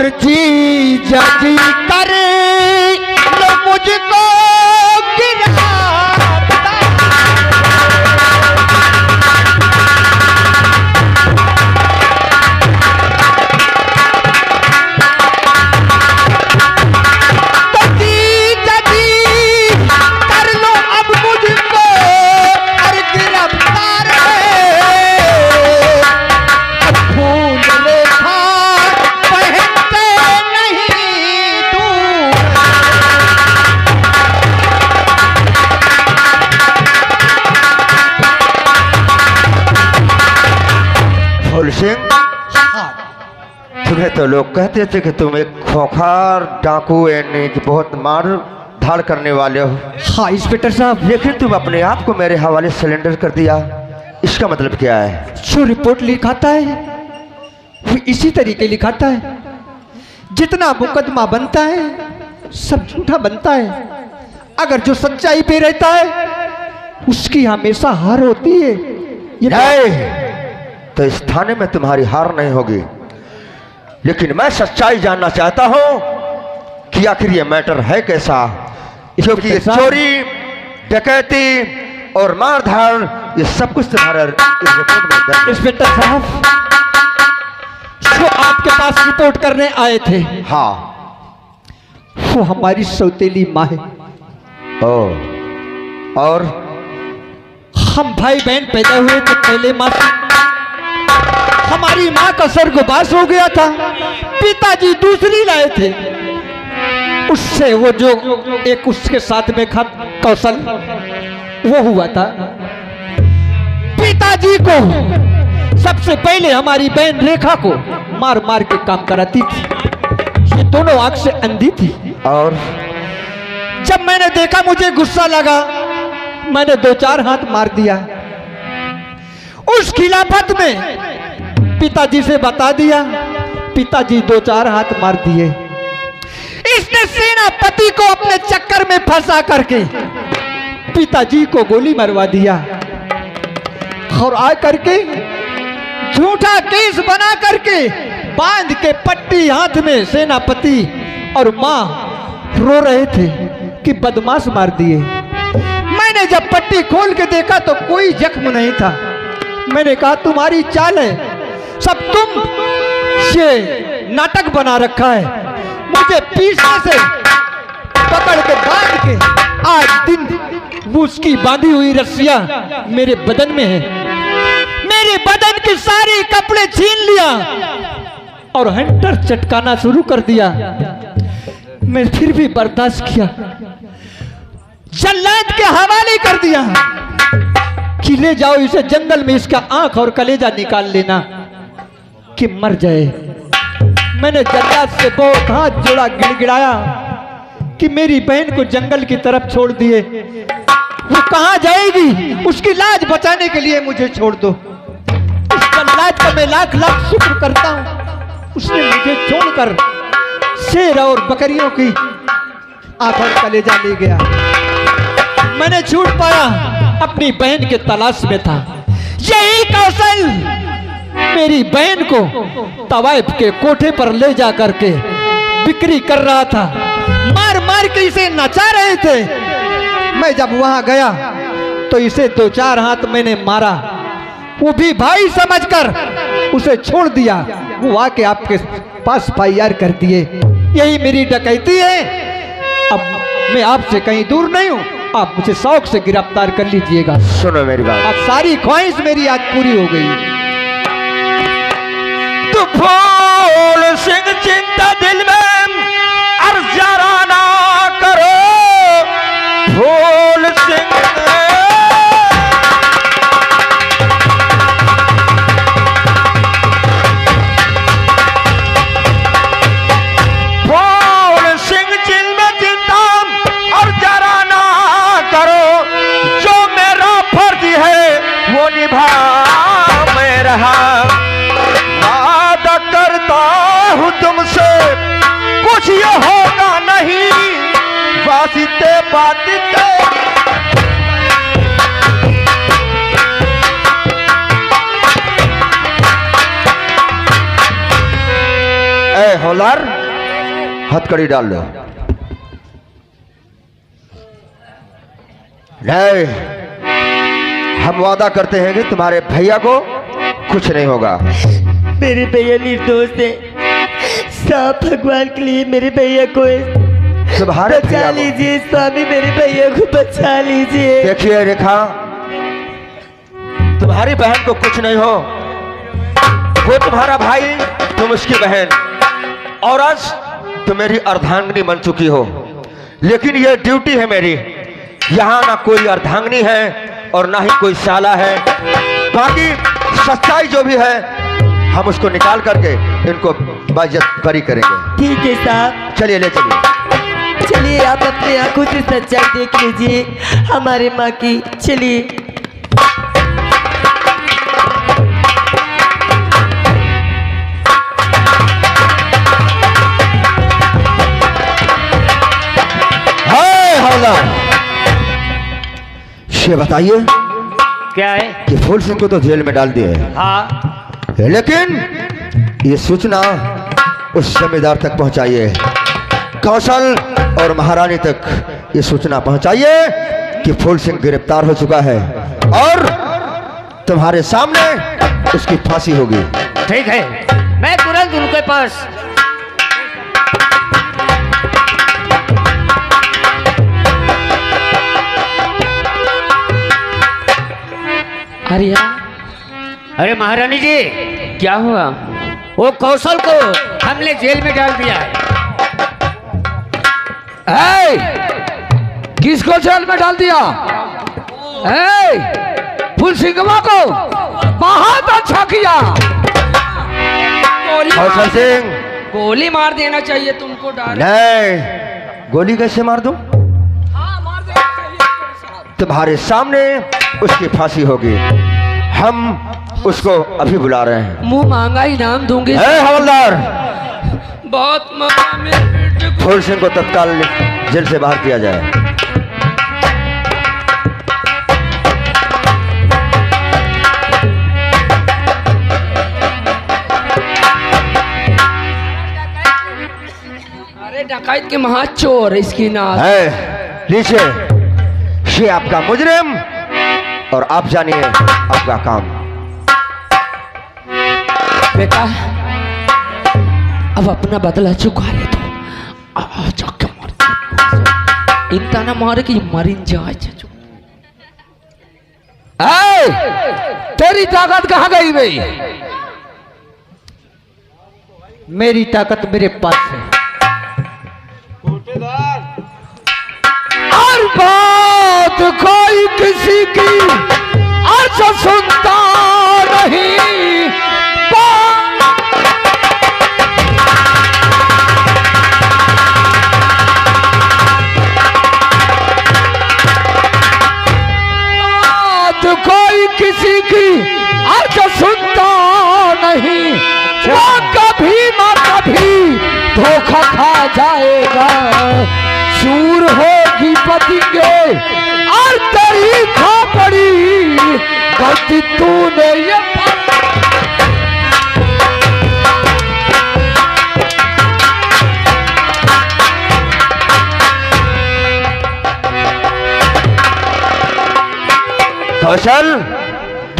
और जी जाजी करे लो मुझको सिंह, तुम्हें तो लोग कहते थे कि तुम एक खोखार डाकू यानी कि बहुत मार धाड़ करने वाले हो। हाँ इंस्पेक्टर साहब, लेकिन तुम अपने आप को मेरे हवाले सरेंडर कर दिया, इसका मतलब क्या है? जो रिपोर्ट लिखाता है वो इसी तरीके लिखाता है। जितना मुकदमा बनता है सब झूठा बनता है। अगर जो सच्चाई पे रहता है उसकी हमेशा हार होती है। ये तो इस थाने में तुम्हारी हार नहीं होगी, लेकिन मैं सच्चाई जानना चाहता हूं कि आखिर ये मैटर है कैसा, क्योंकि चोरी, डकैती और मारधाड़ ये सब कुछ तुम्हारा रिपोर्ट में दर्ज है। इंस्पेक्टर साहब, जो आपके पास रिपोर्ट करने आए थे, हाँ, वो हमारी सौतेली माँ है। और हम भाई बहन पैदा हुए तो पहले माँ से हमारी माँ का स्वर्गवास हो गया था। पिताजी दूसरी लाए थे, उससे वो जो एक उसके साथ में खत कौशल वो हुआ था। पिताजी को सबसे पहले हमारी बहन रेखा को मार मार के काम कराती थी। ये दोनों आंख से अंधी थी। और जब मैंने देखा मुझे गुस्सा लगा, मैंने 2-4 हाथ मार दिया। उस खिलाफत में पिताजी से बता दिया, पिताजी 2-4 हाथ मार दिए। इसने सेनापति को अपने चक्कर में फंसा करके पिताजी को गोली मरवा दिया और आ करके झूठा केस बना करके बांध के पट्टी हाथ में सेनापति और मां रो रहे थे कि बदमाश मार दिए। मैंने जब पट्टी खोल के देखा तो कोई जख्म नहीं था। मैंने कहा तुम्हारी चाल है, सब तुम ये नाटक बना रखा है। मुझे पीछे से पकड़ के बांध के आज दिन वो उसकी बांधी हुई रस्सियां मेरे बदन में है। मेरे बदन के सारे कपड़े छीन लिया और हंटर चटकाना शुरू कर दिया। मैं फिर भी बर्दाश्त किया, जल्लाद के हवाले कर दिया कि ले जाओ इसे जंगल में, इसका आंख और कलेजा निकाल लेना कि मर जाए। मैंने जल्लाद से बहुत हाथ जोड़ा, गिड़गिड़ाया कि मेरी बहन को जंगल की तरफ छोड़ दिए, वो कहां जाएगी, उसकी लाज बचाने के लिए मुझे छोड़ दो। उस जल्लाद का मैं लाख लाख शुक्र करता हूं, उसने मुझे छोड़कर शेर और बकरियों की आंख और कलेजा ले गया। मैंने छूट पाया, अपनी बहन के तलाश में था। यही कौशल मेरी बहन को तवाइफ के कोठे पर ले जा करके बिक्री कर रहा था। मार मार के इसे नचा रहे थे। मैं जब वहां गया तो इसे 2-4 हाथ मैंने मारा, वो भी भाई समझकर उसे छोड़ दिया। वो आके आपके पास FIR कर दिए। यही मेरी डकैती है। अब मैं आपसे कहीं दूर नहीं हूं, आप मुझे शौक से गिरफ्तार कर लीजिएगा। सुनो मेरी बात, अब सारी ख्वाहिश मेरी आज पूरी हो गई। तो फूल सिंह चिंता दिल में अर्ज जरा ना करो, फूल सिंह वादा करता हूँ तुमसे कुछ ये होगा नहीं, वास्ते बातें हौलदार, हथकड़ी डाल लो। नहीं, हम वादा करते हैं कि तुम्हारे भैया को कुछ नहीं होगा। मेरे भैया निर्दोष है, साफ भगवान के लिए मेरे भैया को तुम्हारे बचा भैया को लीजिए स्वामी, मेरे भैया को बचा लीजिए। देखिए रेखा, तुम्हारी बहन को कुछ नहीं हो, वो तुम्हारा भाई, तुम उसकी बहन, और आज तुम मेरी अर्धांगिनी बन चुकी हो। लेकिन ये ड्यूटी है मेरी, यहाँ ना कोई अर्धांगिनी है और ना ही कोई साला है। बाकी सच्चाई जो भी है हम उसको निकाल करके इनको बाइज्जत बरी करेंगे। ठीक है साहब, चलिए ले चलिए। चलिए आप अपने आंखों से सच्चाई देख लीजिए हमारे माँ की। चलिए। ये बताइए क्या है? कि फूल सिंह को तो जेल में डाल दिए, हाँ, लेकिन ये सूचना उस जमींदार तक पहुंचाइए, कौशल और महारानी तक ये सूचना पहुंचाइए कि फूल सिंह गिरफ्तार हो चुका है और तुम्हारे सामने उसकी फांसी होगी। ठीक है, मैं तुरंत उनके पास। अरे महारानी जी, क्या हुआ? वो कौशल को हमने जेल में डाल दिया है। किसको जेल में डाल दिया? फूल सिंघवा को? बहुत अच्छा किया। कौशल सिंह, गोली मार देना चाहिए तुमको। नहीं, गोली कैसे मार दूं? तुम्हारे सामने उसकी फांसी होगी। हम उसको अभी बुला रहे हैं। मुंह मांगा इनाम दूंगी। हवलदार, बहुत मांगा मेरे बेटे को। फूल सिंह को तत्काल जेल से बाहर किया जाए। अरे डकैत के महाचोर इसकी नाम है। लीजिए, ये आपका मुजरिम और आप जानिए आपका काम। बेटा, अब अपना बदला चुका ले तो जाके मर। इतना ना मारे कि मरिन जाए। तेरी ताकत कहाँ गई भाई? मेरी ताकत मेरे पास है। और बात कोई किसी की अर्ज सुनता नहीं। बात कोई किसी की अर्ज सुनता नहीं। वो कभी न कभी धोखा खा जाएगा। चूर होगी पतिंगे और तेरी खोपड़ी। गलती तूने ये कौशल,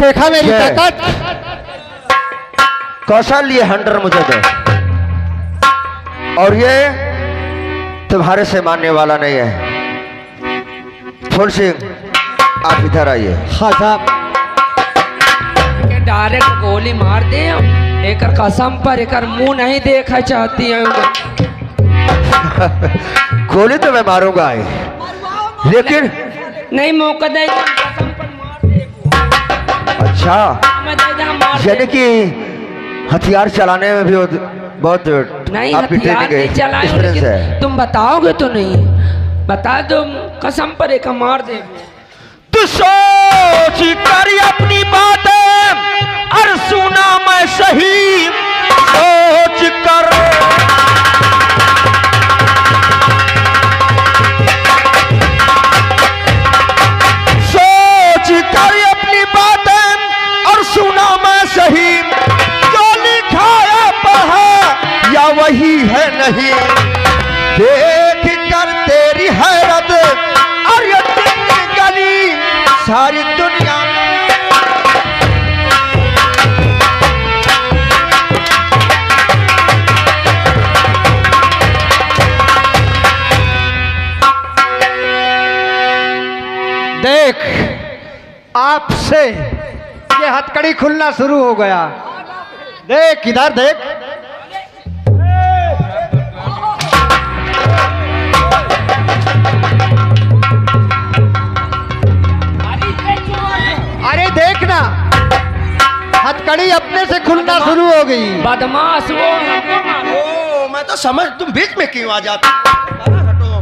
देखा मेरी ये- ताकत? कौशल, ये हंटर मुझे दो। और ये तुम्हारे से मानने वाला नहीं है। फूल सिंह, आप इधर आइए। हाँ साहब। डायरेक्ट गोली मार दे। एक कसम पर एक मुंह नहीं देखा चाहती है। गोली तो मैं मारूंगा ही, लेकिन नहीं मौका दे। कसम पर मार दे। अच्छा, मैं दे दे, मार दे। यानी कि हथियार चलाने में भी बहुत नहीं, आपकी हथियार ट्रेनिंग नहीं चलाए, एक्सपीरियंस लेकिन है। तुम बताओगे तो नहीं। बता दो, कसम पर एक मार दे। तू सोच कर अपनी बातें और सुना मैं सही सोच कर। सोच कर अपनी बातें और सुना मैं सही। जो लिखा है पढ़ा या वही नहीं, देख कर तेरी हैरत और ये दिन गली सारी दुनिया में। देख, आपसे ये हथकड़ी खुलना शुरू हो गया। देख इधर देख, अरे देखना, हथकड़ी अपने से खुलना शुरू हो गई। बदमाश वो ओ, मैं तो समझ, तुम बीच में क्यों आ जाते? हटो।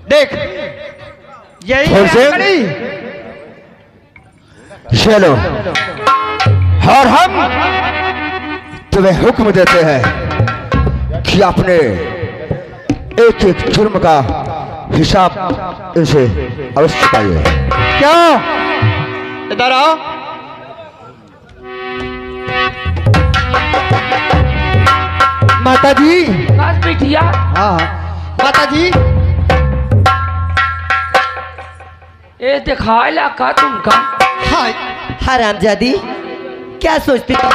देख, यही है हथकड़ी। चलो, और हम तुम्हें हुक्म देते हैं कि अपने एक एक जुर्म का हिसाब इनसे अवश्य चुकाइए। क्यों? इधर आओ। माता जी। बस बिटिया। हाँ माता जी। ए दिखाएला का तुमका? हाँ हरामजादी, क्या सोचती थी?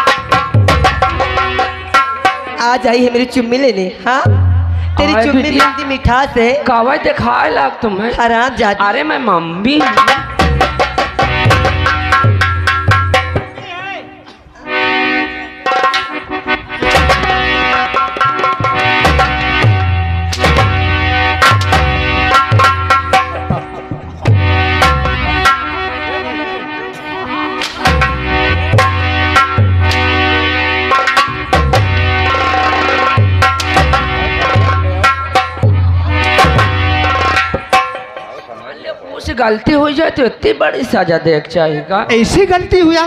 आज आई है मेरी चुम्मी लेने। हाँ, तेरी आए चुम्मी बिटिया। इतनी मिठास है। कावा दिखाएला तुम्हें? हरामजादी। अरे मैं मम्मी हूँ। से गलती हो जाए तो इतनी बड़ी सजा देख चाहिएगा। ऐसी गलती हुआ?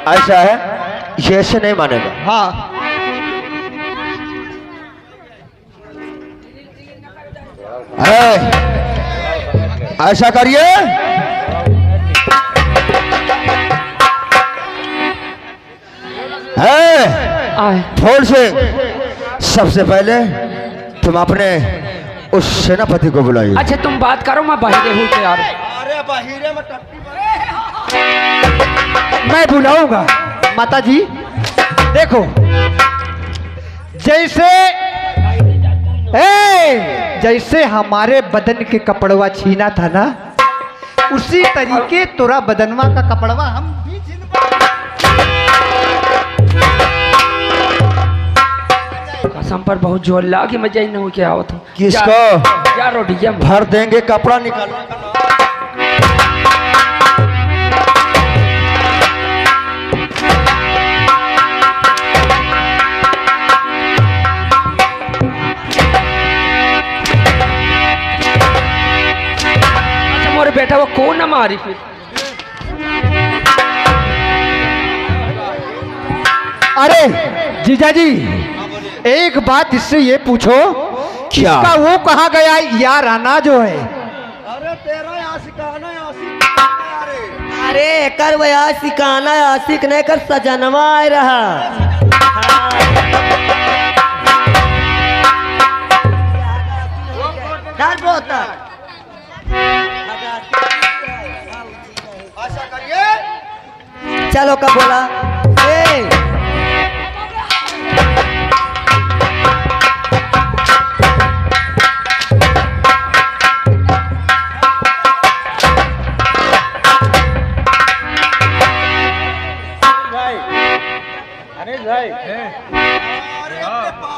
ऐसा है, ये ऐसे नहीं मानेगा। हाँ ऐसा करिए, थोड़ से सबसे पहले तुम अपने उस सेनापति को बुलाइए। अच्छा तुम बात करो, मैं बाहर हूँ तैयार। अरे बाहर में मैं बुलाऊंगा। माता जी देखो, जैसे हमारे बदन के कपड़वा छीना था ना, उसी तरीके तोरा बदनवा का कपड़वा हम भी कसम पर बहुत जोर ला कि मैं जाई नहीं क्या आवत हूँ। किसको? क्या रोटियां भर देंगे, कपड़ा निकालो। मोरे बेटा वो कौन न मारी फिर? अरे जीजा जी, एक बात इससे ये पूछो, क्या? इसका वो कहाँ गया यार राना जो है? अरे तेरा आशिकाना आशिक। अरे कर वो आशिकाना आशिक नहीं कर सजनवा आ रहा। चलो कब बोला?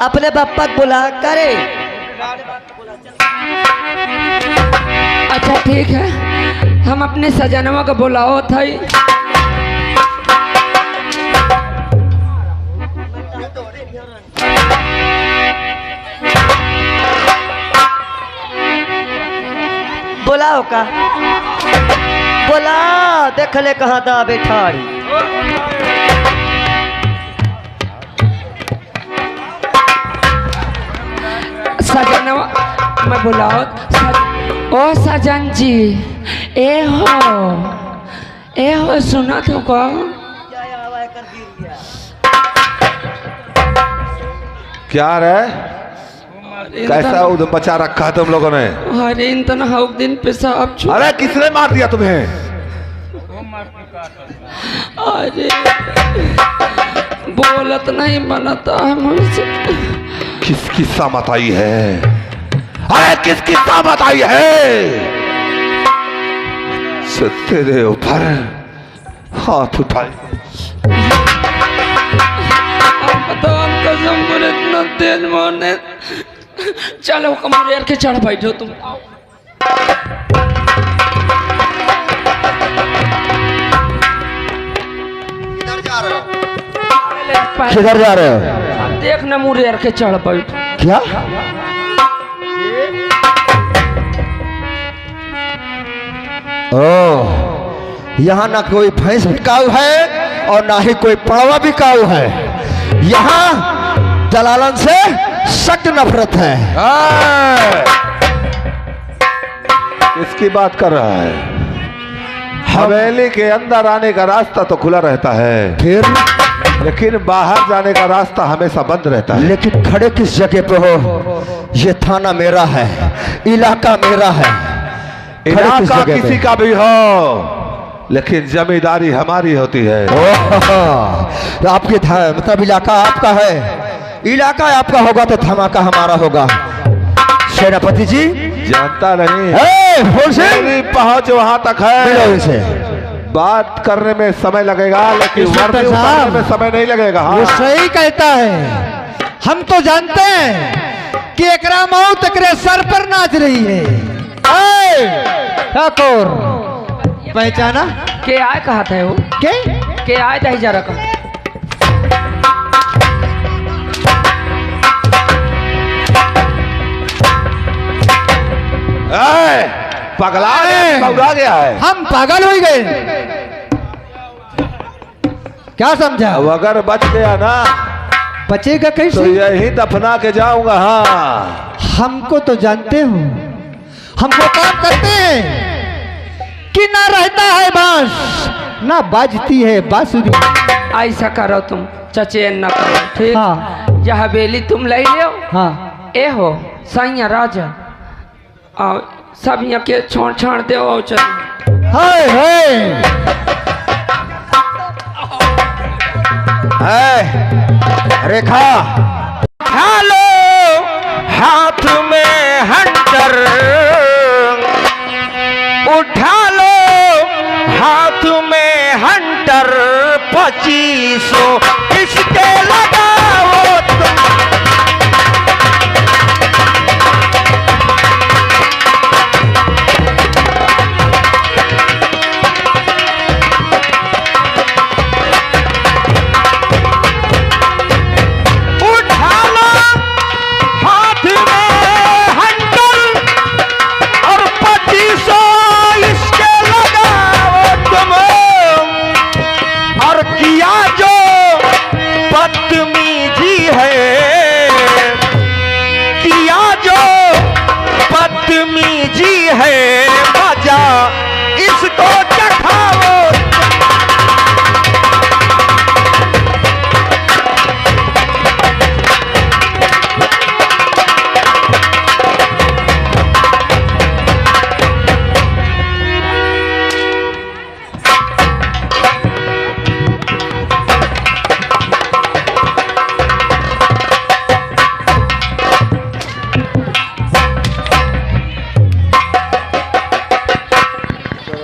अपने पप्पा को बुला करे। अच्छा ठीक है, हम अपने सजनवा को बुलाओ था। बुलाओ का बोला, देख ले कहाँ था बैठाड़ी। सजनवा मैं बुलाओ ओ सजन जी। ए हो सुना तो को क्या रे कैसा उधम बचा रखा है तुम लोगों ने? अरे इन तना हक दिन पेशाब छू। अरे किसने मार दिया तुम्हें? अरे बोलत नहीं बनता है मुझसे। किसकी सामत आई है? अरे किसकी सामत आई है? तेरे ऊपर हाथ उठाए। कसम पर इतना तेज मारने। चलो कमरे यार के चढ़ बैठो तुम। किधर जा रहे हो? देखना मुरे यार के चढ़ बैठ। क्या? ओ, यहाँ ना कोई भैंस बिकाऊ है और ना ही कोई पड़वा बिकाऊ है। यहाँ दलालन से सख्त नफरत है। किसकी बात कर रहा है? हवेली के अंदर आने का रास्ता तो खुला रहता है, फिर लेकिन बाहर जाने का रास्ता हमेशा बंद रहता है। लेकिन खड़े किस जगह पे हो? ये थाना मेरा है, इलाका मेरा है। इलाका किसी का भी हो, लेकिन जमींदारी हमारी होती है। तो आपके मतलब इलाका आपका है, इलाका आपका होगा तो धमाका हमारा होगा। सेनापति जी जानता नहीं मेरी पहुंच वहां तक है। बात करने में समय लगेगा, लेकिन वर्दी उतारने में समय नहीं लगेगा। वो सही कहता है। हम तो जानते हैं कि एकरा मौत एकरे सर पर नाच रही है। ठाकुर पहचाना? के आए कहा था वो? के आए था जरा कम। पगला गया है। हम पागल हो गए। क्या समझा? अब अगर बच गया ना बचेगा तो कैसे? यही दफना के जाऊंगा। हाँ, हमको तो जानते हो, हमको काम करते हैं कि ना रहता है बांस ना बाजती है बांसुरी। ऐसा करो तुम चचेन न करो, ठीक? हाँ। यह हवेली तुम ले लो। हाँ। ए हो सैया राजा और सब यहाँ के छोड़ छाड़ दे। हाय रेखा हेलो हाथ में हंटर उठा लो, हाथ में हंटर 2500 इसके लगाओ तुम।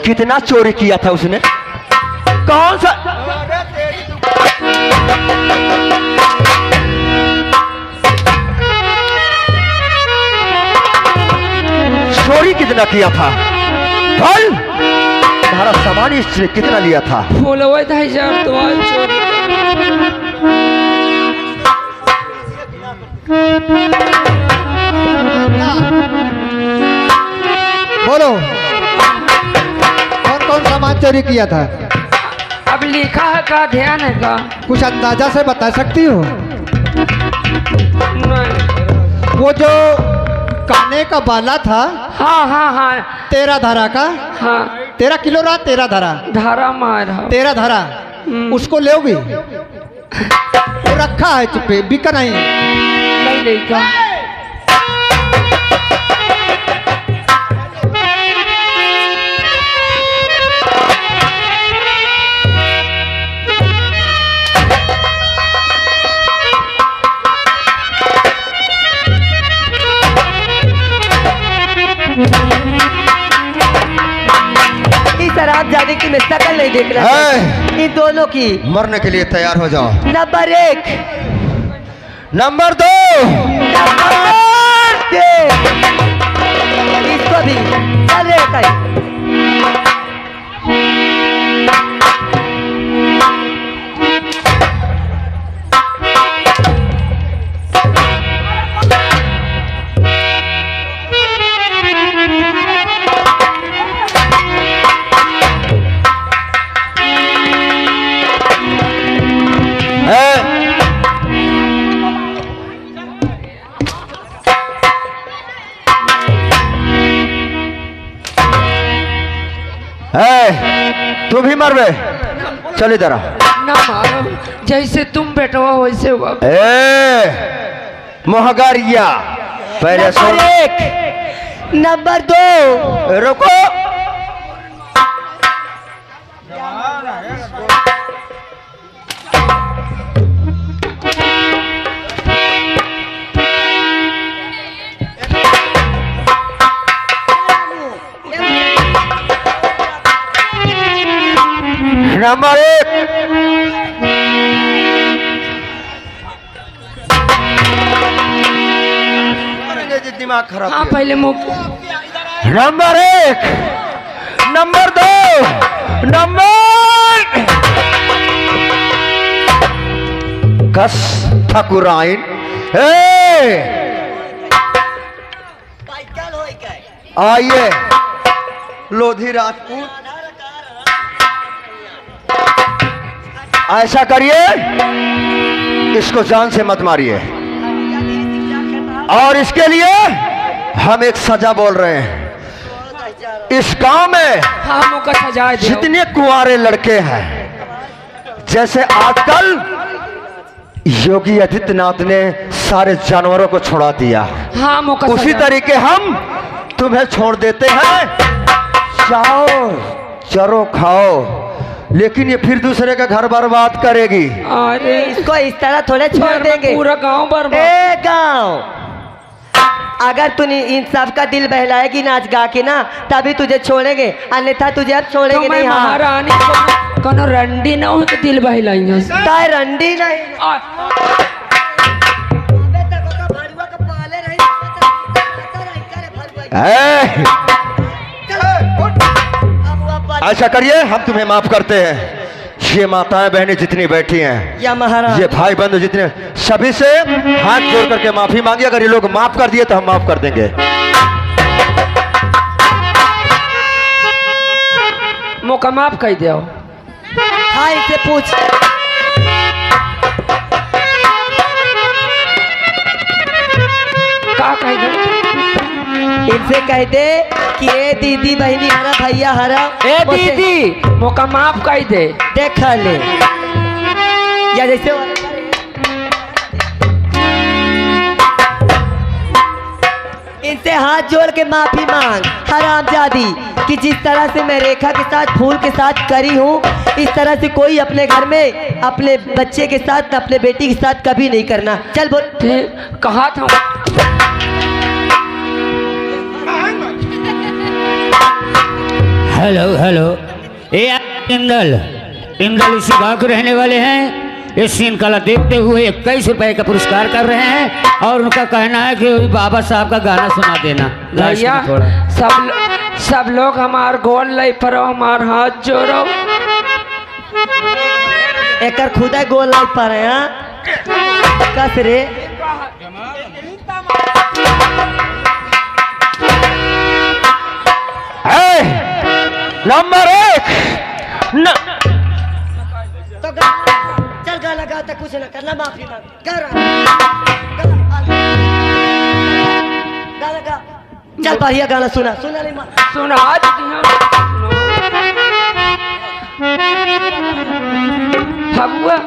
कितना चोरी किया था उसने? कौन सा? चोरी कितना किया था? बोल, तुम्हारा सामान इसने कितना लिया था? बोलो था यार तो आज चोरी। बोलो कौन सामान चोरी किया था? अब लिखा है का ध्यान है का? कुछ अंदाजा से बता सकती हो? नहीं। वो जो काने का बाला था हाँ हाँ हाँ 13 धारा का, हाँ 13 किलो रहा, 13 धारा, धारा मारा 13 धारा, उसको लोगी? वो रखा है चुप्पे, बिका नहीं। नहीं लेगा। इस शराब जाने की मैं शक्ल नहीं देख रहा है। इन दोनों की। मरने के लिए तैयार हो जाओ। नंबर 1, नंबर 2, इसको भी चल रे कहीं। तू भी मर बे, चल इधर आ। ना मारो, जैसे तुम बेटवा वैसे हुआ। मोहगारिया पहले सुन। नंबर 1, नंबर 2, रुको। नंबर 1, दिमाग खराब। हाँ पहले मुख। नंबर 1, नंबर 2, नंबर कस ठाकुराइन। आइए लोधी राजपूत, ऐसा करिए, इसको जान से मत मारिए, और इसके लिए हम एक सजा बोल रहे हैं। इस गांव में हाँ मौका सजा दे। जितने कुंवारे लड़के हैं, जैसे आजकल योगी आदित्यनाथ ने सारे जानवरों को छोड़ा दिया, हाँ मौका उसी सजा। तरीके हम तुम्हें छोड़ देते हैं। जाओ चरो खाओ, लेकिन ये फिर दूसरे का घर बर्बाद करेगी। अरे इसको इस तरह थोड़े छोड़ यार, देंगे। पूरा गांव बर्बाद। ए गांव, अगर तूने इन सब का दिल बहलाएगी नाच गा के ना, तभी तुझे छोड़ेंगे, अन्यथा तुझे अब छोड़ेंगे तो मैं नहीं। हाँ महारानी कोनो रंडी ना हो तो दिल बहिलाई। ताय रंडी नहीं। ऐसा करिए, हम तुम्हें माफ करते हैं। ये माताएं बहनें जितनी बैठी हैं, या महाराज, ये भाई बंधु जितने, सभी से हाथ जोड़ करके माफी मांगी। अगर ये लोग माफ कर दिए तो हम माफ कर देंगे। मौका माफ कर दो। हाँ इससे पूछ। का कह दो? इनसे कह दे कि ए दीदी बहनी हरा भैया हरा। ए दीदी मौका माफ कर दे। देख ले, या जैसे इनसे हाथ जोड़ के माफी मांग हरामजादी, कि जिस तरह से मैं रेखा के साथ फूल के साथ करी हूँ, इस तरह से कोई अपने घर में अपने बच्चे के साथ, अपने बेटी के साथ कभी नहीं करना। चल बोल। ठीक कहा था। हेलो हेलो, ये इंदल इसी गांव के रहने वाले हैं। इस सीन कला देखते हुए 21 रुपए का पुरस्कार कर रहे हैं, और उनका कहना है कि बाबा साहब का गाना सुना देना। भैया सब लोग हमार गोल लाई पर हमार हाथ जोड़ो। एकर खुदा गोल लाई पर है। कस रे नंबर 1 तो चल गाना गाता, कुछ ना करना, माफी मांग। गाना गा। चल बढ़िया गाना सुना सुना ले माँ। सुना फगुआ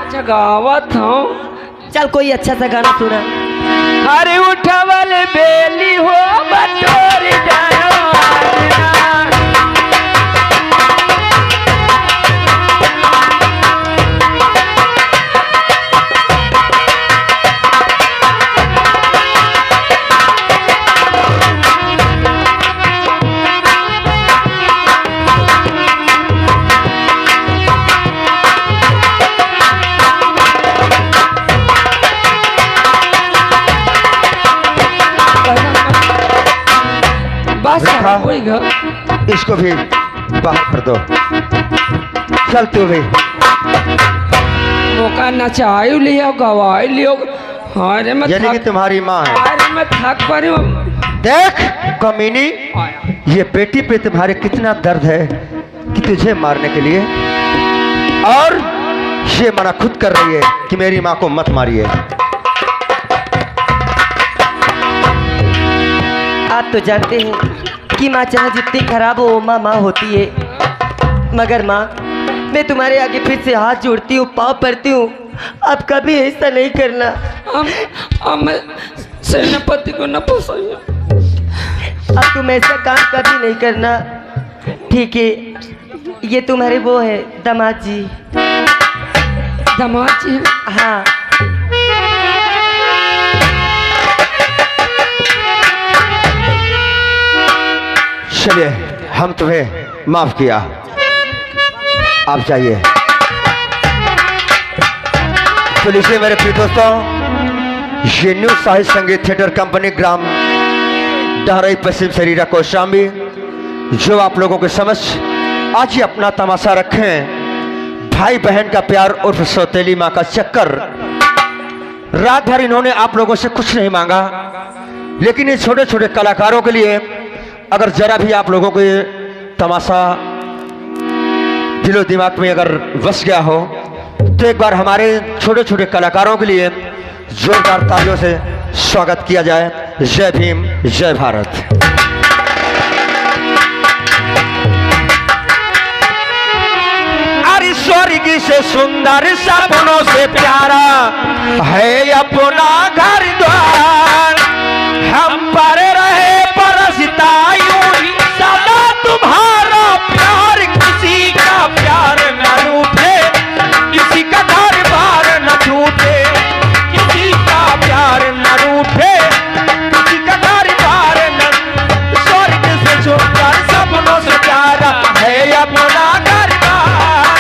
अच्छा गावत हूँ। चल कोई अच्छा सा गाना सुना। अरे उठवल बेली हो बटोर जानो आजना। बस रेखा, वही घर इसको भी बाहर कर दो। चल तू भी। मौका नचाई लियो गवाई लियो। अरे मैं यानी कि थक तुम्हारी माँ है। अरे मैं थक पड़ी हूँ। देख कमीनी, ये बेटी पे तुम्हारे कितना दर्द है कि तुझे मारने के लिए, और ये मना खुद कर रही है कि मेरी माँ को मत मारिए। आप तो जानते हैं कि माँ चाहे जितनी खराब हो वो माँ होती है, मगर माँ मैं तुम्हारे आगे फिर से हाथ जोड़ती हूँ, पाँव पड़ती हूँ, अब कभी ऐसा नहीं करना। हम सेनापति को न फंसाइए। अब तुम ऐसा काम कभी नहीं करना, ठीक है? ये तुम्हारे वो है दामाद जी। दामाद जी? हाँ। चलिए, हम तुम्हें माफ किया, आप जाइए। तो लीजिए मेरे प्रिय दोस्तों, ये न्यू साहित्य संगीत थिएटर कंपनी ग्राम डहराई पश्चिम शरीरा कौशाम्बी जो आप लोगों के समझ आज ही अपना तमाशा रखें। भाई बहन का प्यार उर्फ सौतेली माँ का चक्कर। रात भर इन्होंने आप लोगों से कुछ नहीं मांगा, लेकिन ये छोटे छोटे कलाकारों के लिए अगर जरा भी आप लोगों को ये तमाशा दिलो दिमाग में अगर बस गया हो तो एक बार हमारे छोटे छोटे कलाकारों के लिए जोरदार तालियों से स्वागत किया जाए। जय भीम, जय भारत। अरे स्वर्ग से सुंदर सपनों से प्यारा है अपना घर द्वार, हम पर रहे बरसता यूं ही सदा तुम्हारा प्यार। किसी का प्यार न रूठे, किसी का घर बार न छूटे, किसी का प्यार न रूठे, किसी का घर बार न। स्वर्ग से सुंदर सपनों से प्यारा है अपना घर द्वार,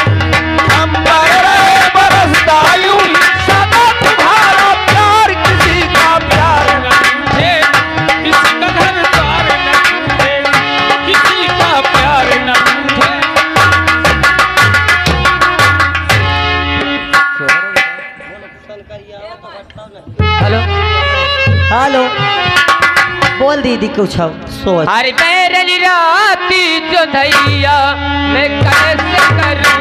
हम पर रहे बरसता यूं ही सदा तुम्हारा प्यार। किसी का प्यार न रूठे, किसी का घर द्वार न छूटे, किसी का प्यार न रूठे। हेलो हेलो, बोल दीदी कुछ हो सोच। अरे मेरी राती जो धैया मैं कैसे करूं,